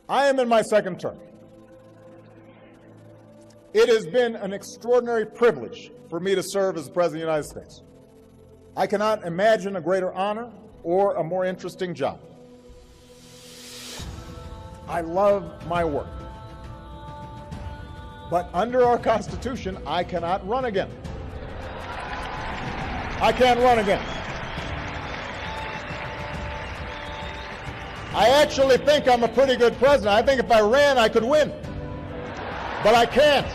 I am in my second term. It has been an extraordinary privilege for me to serve as the President of the United States. I cannot imagine a greater honor or a more interesting job. I love my work. But under our Constitution, I cannot run again. I can't run again. I actually think I'm a pretty good president. I think if I ran, I could win. But I can't.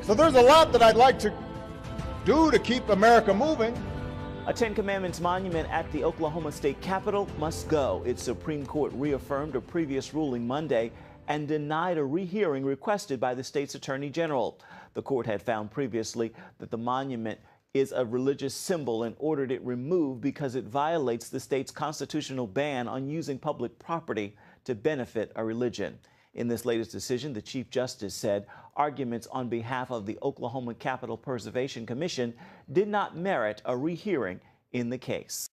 So there's a lot that I'd like to do to keep America moving. A Ten Commandments monument at the Oklahoma State Capitol must go. Its Supreme Court reaffirmed a previous ruling Monday and denied a rehearing requested by the state's Attorney General. The court had found previously that the monument is a religious symbol and ordered it removed because it violates the state's constitutional ban on using public property to benefit a religion. In this latest decision, the Chief Justice said arguments on behalf of the Oklahoma Capitol Preservation Commission did not merit a rehearing in the case.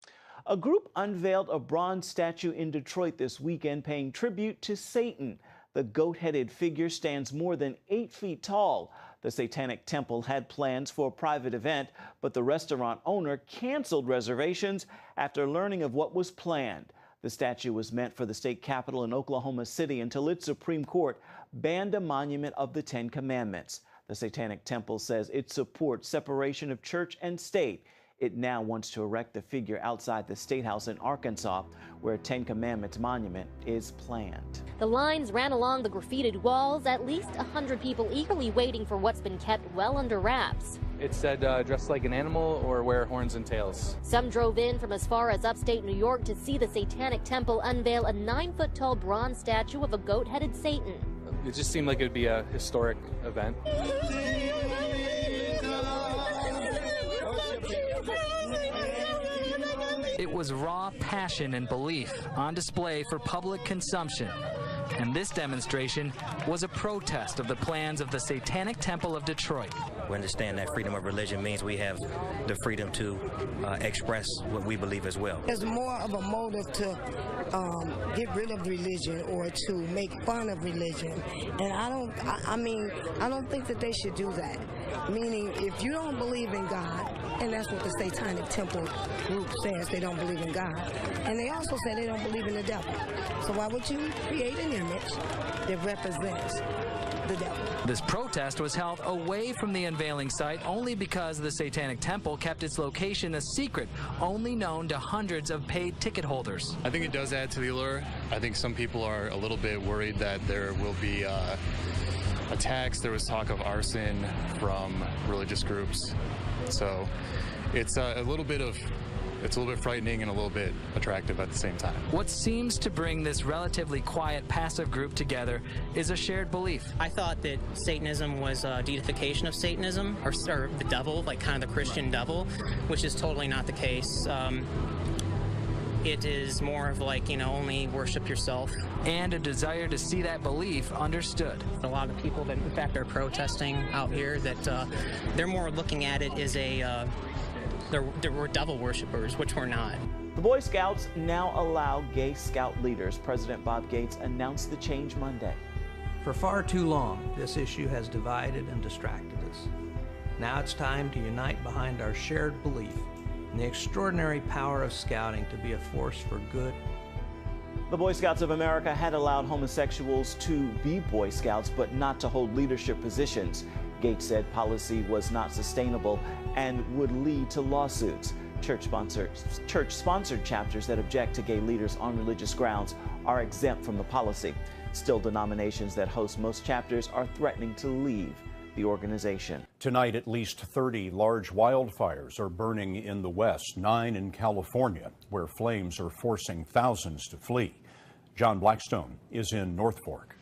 A group unveiled a bronze statue in Detroit this weekend paying tribute to Satan. The goat-headed figure stands more than 8 feet tall. The Satanic Temple had plans for a private event, but the restaurant owner canceled reservations after learning of what was planned. The statue was meant for the state capitol in Oklahoma City until its Supreme Court banned a monument of the Ten Commandments. The Satanic Temple says it supports separation of church and state. It now wants to erect the figure outside the State House in Arkansas, where a Ten Commandments monument is planned. The lines ran along the graffitied walls, at least 100 people eagerly waiting for what's been kept well under wraps. It said dress like an animal or wear horns and tails. Some drove in from as far as upstate New York to see the Satanic Temple unveil a 9-foot-tall bronze statue of a goat-headed Satan. It just seemed like it would be a historic event. It was raw passion and belief on display for public consumption. And this demonstration was a protest of the plans of the Satanic Temple of Detroit. We understand that freedom of religion means we have the freedom to express what we believe as well. There's more of a motive to get rid of religion or to make fun of religion. And I don't think that they should do that. Meaning, if you don't believe in God, and that's what the Satanic Temple group says, they don't believe in God. And they also say they don't believe in the devil. So why would you create an image that represents the devil? This protest was held away from the unveiling site only because the Satanic Temple kept its location a secret, only known to hundreds of paid ticket holders. I think it does add to the allure. I think some people are a little bit worried that there will be attacks. There was talk of arson from religious groups. So it's a little bit frightening and a little bit attractive at the same time. What seems to bring this relatively quiet, passive group together is a shared belief. I thought that Satanism was a deification of Satanism, or the devil, like kind of the Christian devil, which is totally not the case. It is more of like, only worship yourself. And a desire to see that belief understood. A lot of people that, in fact, are protesting out here, that they're more looking at it as we're devil worshippers, which we're not. The Boy Scouts now allow gay scout leaders. President Bob Gates announced the change Monday. For far too long, this issue has divided and distracted us. Now it's time to unite behind our shared belief in the extraordinary power of scouting to be a force for good. The Boy Scouts of America had allowed homosexuals to be Boy Scouts, but not to hold leadership positions. Gates said policy was not sustainable and would lead to lawsuits. Church-sponsored chapters that object to gay leaders on religious grounds are exempt from the policy. Still, denominations that host most chapters are threatening to leave the organization. Tonight, at least 30 large wildfires are burning in the West, 9 in California, where flames are forcing thousands to flee. John Blackstone is in North Fork.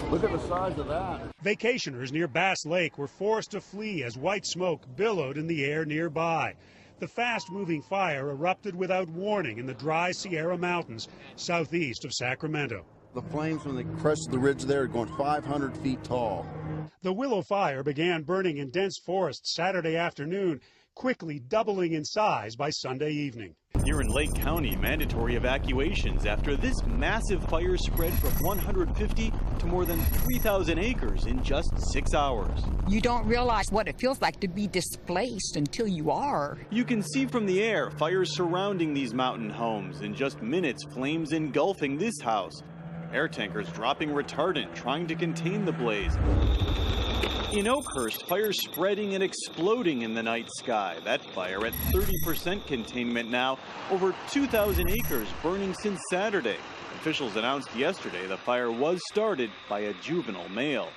Look at the size of that. Vacationers near Bass Lake were forced to flee as white smoke billowed in the air nearby. The fast-moving fire erupted without warning in the dry Sierra Mountains, southeast of Sacramento. The flames, when they crest the ridge there, are going 500 feet tall. The Willow Fire began burning in dense forests Saturday afternoon, quickly doubling in size by Sunday evening. Here in Lake County, mandatory evacuations after this massive fire spread from 150 to more than 3,000 acres in just 6 hours. You don't realize what it feels like to be displaced until you are. You can see from the air fires surrounding these mountain homes. In just minutes, flames engulfing this house. Air tankers dropping retardant, trying to contain the blaze. In Oakhurst, fires spreading and exploding in the night sky. That fire at 30% containment now, over 2,000 acres burning since Saturday. Officials announced yesterday the fire was started by a juvenile male.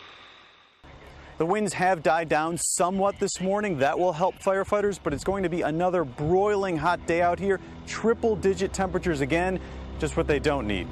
The winds have died down somewhat this morning. That will help firefighters, but it's going to be another broiling hot day out here. Triple-digit temperatures again, just what they don't need.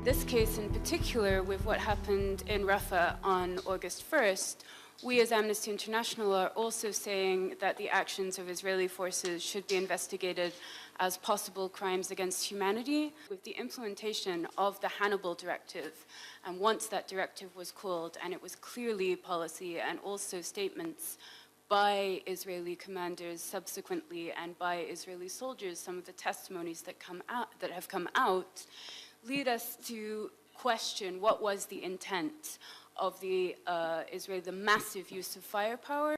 This case in particular, with what happened in Rafah on August 1st, we as Amnesty International are also saying that the actions of Israeli forces should be investigated as possible crimes against humanity. With the implementation of the Hannibal Directive, and once that directive was called, and it was clearly policy and also statements by Israeli commanders subsequently and by Israeli soldiers, some of the testimonies that have come out lead us to question what was the intent of the massive use of firepower.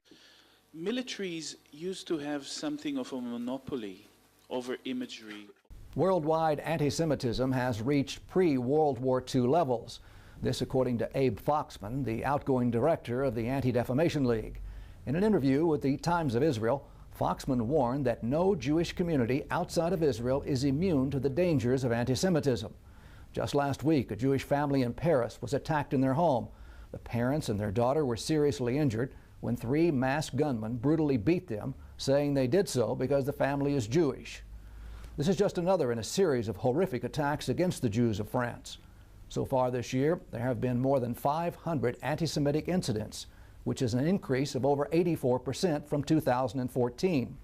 Militaries used to have something of a monopoly over imagery. Worldwide anti-Semitism has reached pre-World War II levels. This according to Abe Foxman, the outgoing director of the Anti-Defamation League. In an interview with the Times of Israel, Foxman warned that no Jewish community outside of Israel is immune to the dangers of anti-Semitism. Just last week, a Jewish family in Paris was attacked in their home. The parents and their daughter were seriously injured when 3 masked gunmen brutally beat them, saying they did so because the family is Jewish. This is just another in a series of horrific attacks against the Jews of France. So far this year, there have been more than 500 anti-Semitic incidents, which is an increase of over 84% from 2014.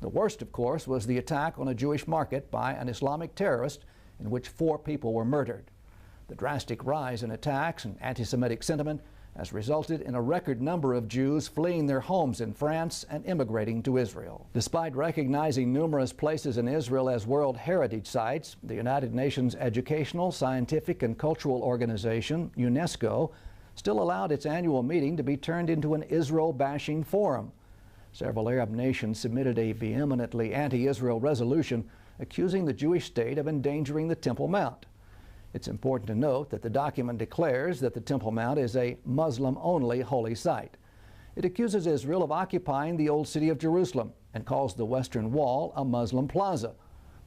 The worst, of course, was the attack on a Jewish market by an Islamic terrorist in which 4 people were murdered. The drastic rise in attacks and anti-Semitic sentiment has resulted in a record number of Jews fleeing their homes in France and immigrating to Israel. Despite recognizing numerous places in Israel as World Heritage Sites, the United Nations Educational, Scientific, and Cultural Organization, UNESCO, still allowed its annual meeting to be turned into an Israel-bashing forum. Several Arab nations submitted a vehemently anti-Israel resolution accusing the Jewish state of endangering the Temple Mount. It's important to note that the document declares that the Temple Mount is a Muslim-only holy site. It accuses Israel of occupying the old city of Jerusalem and calls the Western Wall a Muslim plaza.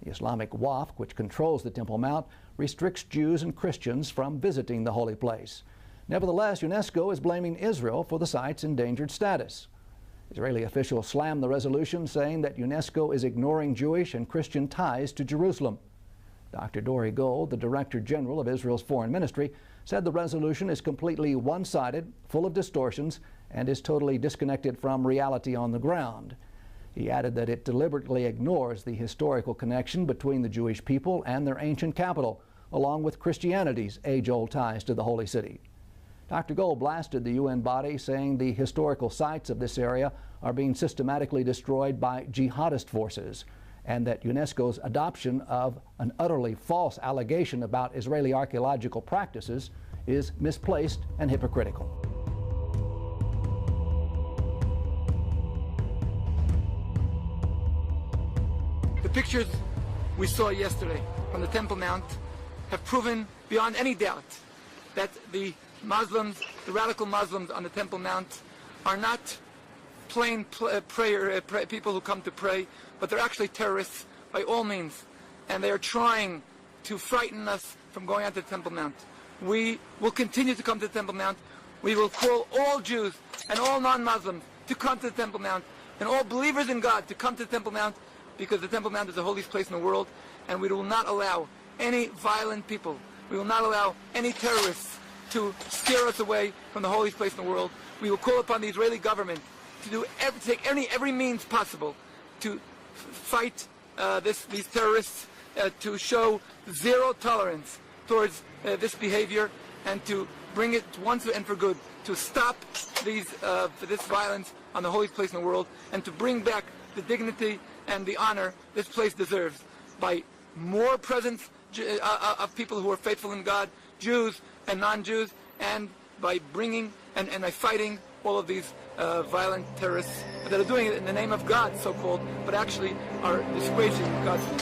The Islamic Waqf, which controls the Temple Mount, restricts Jews and Christians from visiting the holy place. Nevertheless, UNESCO is blaming Israel for the site's endangered status. Israeli officials slammed the resolution, saying that UNESCO is ignoring Jewish and Christian ties to Jerusalem. Dr. Dori Gold, the Director General of Israel's Foreign Ministry, said the resolution is completely one-sided, full of distortions, and is totally disconnected from reality on the ground. He added that it deliberately ignores the historical connection between the Jewish people and their ancient capital, along with Christianity's age-old ties to the holy city. Dr. Gold blasted the UN body, saying the historical sites of this area are being systematically destroyed by jihadist forces, and that UNESCO's adoption of an utterly false allegation about Israeli archaeological practices is misplaced and hypocritical. The pictures we saw yesterday from the Temple Mount have proven beyond any doubt that the Muslims, the radical Muslims on the Temple Mount, are not plain people who come to pray, but they're actually terrorists by all means, and they are trying to frighten us from going onto the Temple Mount. We will continue to come to the Temple Mount. We will call all Jews and all non-Muslims to come to the Temple Mount. and all believers in God to come to the Temple Mount, because the Temple Mount is the holiest place in the world, and we will not allow any violent people, we will not allow any terrorists to steer us away from the holiest place in the world. We will call upon the Israeli government to take every means possible to fight these terrorists, to show zero tolerance towards this behavior, and to bring it once and for good, to stop this violence on the holiest place in the world, and to bring back the dignity and the honor this place deserves by more presence of people who are faithful in God, Jews and non-Jews, and by bringing and by fighting all of these violent terrorists that are doing it in the name of God, so-called, but actually are disgracing God's name.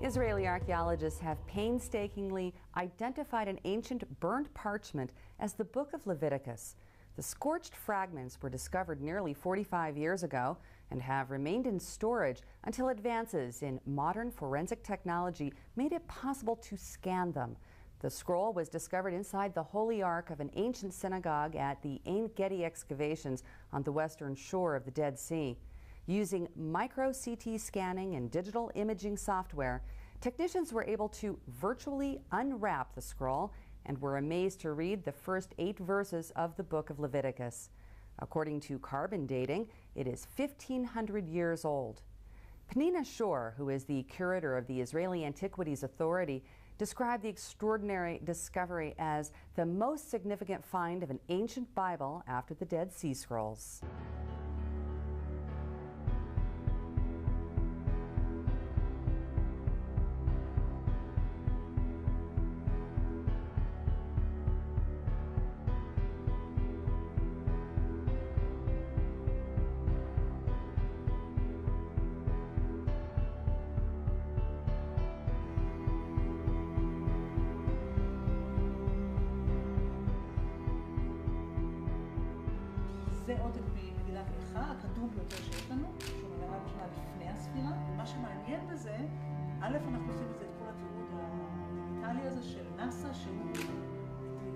Israeli archaeologists have painstakingly identified an ancient burnt parchment as the Book of Leviticus. The scorched fragments were discovered nearly 45 years ago and have remained in storage until advances in modern forensic technology made it possible to scan them. The scroll was discovered inside the Holy Ark of an ancient synagogue at the Ein Gedi excavations on the western shore of the Dead Sea. Using micro-CT scanning and digital imaging software, technicians were able to virtually unwrap the scroll and were amazed to read the first 8 verses of the Book of Leviticus. According to carbon dating, it is 1,500 years old. Pnina Shor, who is the curator of the Israeli Antiquities Authority, described the extraordinary discovery as the most significant find of an ancient Bible after the Dead Sea Scrolls. זה עותק ממגילת איכה, הקדום ביותר שיש לנו, שהוא נאמר בשנה לפני הספירה. מה שמעניין בזה, א', אנחנו עושים את זה את כל התיעוד הדיגיטלי הזה של נאס"א, שהוא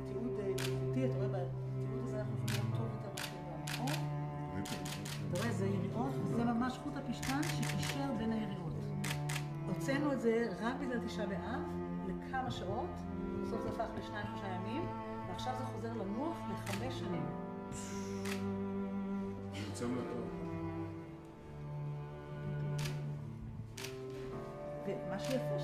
תיעוד איכותי, אתה רואה בתיעוד הזה אנחנו יכולים טוב יותר בשביל במקום. אתה רואה, זה יריעות, וזה ממש חוט הפשטן שקישר בין היריעות. הוצאנו את זה רק בגלל תשעה באב, לכמה שעות, בסוף זה הפך ל2-3 ימים, ועכשיו זה חוזר לנוח ל5 שנים. יוצא מאוד. ומה שיפה